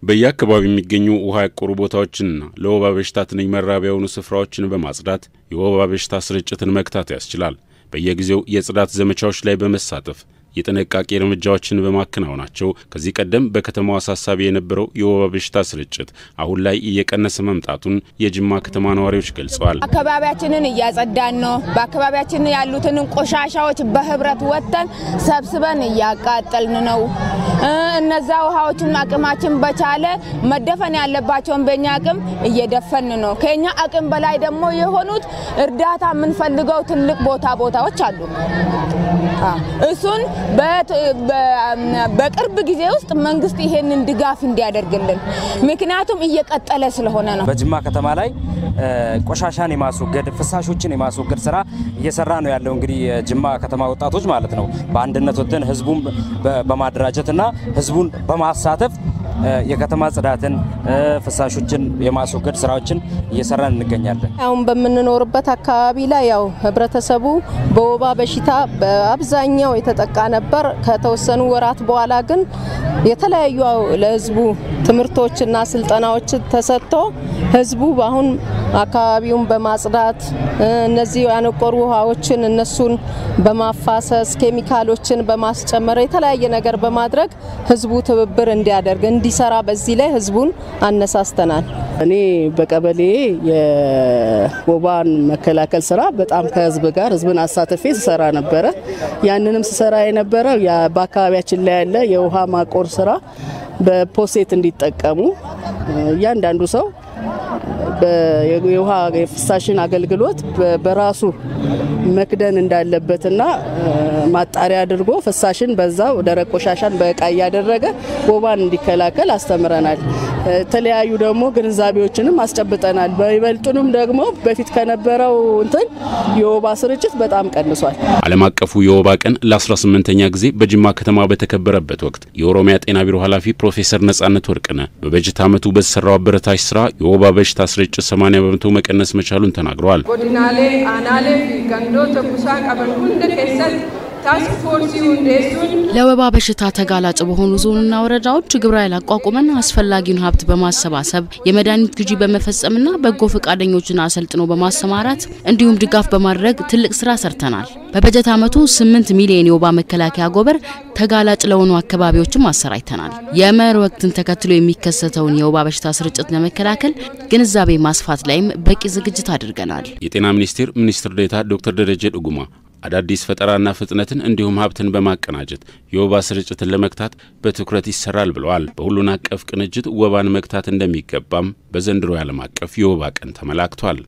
በየአካባቢው የሚገኙ ውሃ ያቆሩ ቦታዎችንና ለወባ በሽታ ትንኝ መራቢያ የሆኑ ስፍራዎችን በማጽዳት የወባ በሽታ ስርጭትን መክታት ያስችላል። በየጊዜው የጽዳት ዘመቻዎች ላይ በመሳተፍ የጥንቃቄ እርምጃዎችን በማከናወናቸው ከዚህ ቀደም በከተማው አሳሳቢ የነበረው የወባ በሽታ ስርጭት አሁን ላይ እየቀነሰ መምጣቱን የጅማ ከተማ ነዋሪዎች ገልጸዋል። አካባቢያችንን እያጸዳን ነው። በአካባቢያችን ያሉትን ቆሻሻዎች በህብረት ወጥተን ሰብስበን እያቃጠልን ነው። እነዛ ውሃዎችን አቅማችን በቻለ መደፈን ያለባቸውን በእኛ አቅም እየደፈን ነው። ከኛ አቅም በላይ ደግሞ የሆኑት እርዳታ የምንፈልገው ትልቅ ቦታዎች አሉ። እሱን በቅርብ ጊዜ ውስጥ መንግስት ይሄንን ድጋፍ እንዲያደርግልን ምክንያቱም እየቀጠለ ስለሆነ ነው። በጅማ ከተማ ላይ ቆሻሻን የማስወገድ ፍሳሾችን የማስወገድ ስራ እየሰራ ነው ያለው። እንግዲህ የጅማ ከተማ ወጣቶች ማለት ነው በአንድነት ወጥተን ህዝቡን በማደራጀትና ህዝቡን በማሳተፍ የከተማ ጽዳትን ፍሳሾችን የማስወገድ ስራዎችን እየሰራን እንገኛለን። አሁን በመንኖርበት አካባቢ ላይ ያው ህብረተሰቡ በወባ በሽታ በአብዛኛው የተጠቃ ነበር። ከተወሰኑ ወራት በኋላ ግን የተለያዩ ለህዝቡ ትምርቶችና ስልጠናዎች ተሰጥቶ ህዝቡ አሁን አካባቢውን በማጽዳት እነዚህ ያነቆሩ ውሃዎችን እነሱን በማፋሰስ ኬሚካሎችን በማስጨመር የተለያየ ነገር በማድረግ ህዝቡ ትብብር እንዲያደርግ እንዲሰራ በዚህ ላይ ህዝቡን አነሳስተናል። እኔ በቀበሌ የወባን መከላከል ስራ በጣም ከህዝብ ጋር ህዝብን አሳተፌ ሰራ ነበር። ያንንም ሰራ የነበረው በአካባቢያችን ላይ ያለ የውሃ ማቆር ስራ በፖሴት እንዲጠቀሙ ያንዳንዱ ሰው በየውሃ ፍሳሽን አገልግሎት በራሱ መክደን እንዳለበትና ማጣሪያ አድርጎ ፍሳሽን በዛው ደረቅ ቆሻሻን በእቃ ያደረገ ወባን እንዲከላከል አስተምረናል። ተለያዩ ደግሞ ግንዛቤዎችንም አስጨብጠናል። በይበልጡንም ደግሞ በፊት ከነበረው የወባ ስርጭት በጣም ቀንሷል። ዓለም አቀፉ የወባ ቀን ለ18ኛ ጊዜ በጅማ ከተማ በተከበረበት ወቅት የኦሮሚያ ጤና ቢሮ ኃላፊ ፕሮፌሰር ነጻነት ወርቅነህ በበጀት ዓመቱ በተሰራው አበረታች ስራ የወባ በሽታ ስርጭት 80% መቀነስ መቻሉን ተናግረዋል። ጎዲናሌ አናሌ ገንዶተ ኩሳ ቀበል ሁንደ ከሰል ታስክ ፎርስ ይንደሱን ለወባ በሽታ ተጋላጭ በሆኑ ዞንና ወረዳዎች ግብረ ኃይል አቋቁመን አስፈላጊውን ሀብት በማሰባሰብ የመድኃኒት ግዢ በመፈጸምና በጎ ፈቃደኞችን አሰልጥኖ በማሰማራት እንዲሁም ድጋፍ በማድረግ ትልቅ ስራ ሰርተናል። በበጀት ዓመቱ 8 ሚሊዮን የወባ መከላከያ ጎበር ተጋላጭ ለሆኑ አካባቢዎችም አሰራጭተናል። የመኸር ወቅትን ተከትሎ የሚከሰተውን የወባ በሽታ ስርጭት ለመከላከል ግንዛቤ ማስፋት ላይም በቂ ዝግጅት አድርገናል። የጤና ሚኒስትር ዴኤታ ዶክተር ደረጀ ዱጉማ አዳዲስ ፈጠራና ፍጥነትን እንዲሁም ሀብትን በማቀናጀት የወባ ስርጭትን ለመክታት በትኩረት ይሰራል ብለዋል። በሁሉን አቀፍ ቅንጅት ወባን መክታት እንደሚገባም በዘንድሮ ዓለም አቀፍ የወባ ቀን ተመላክቷል።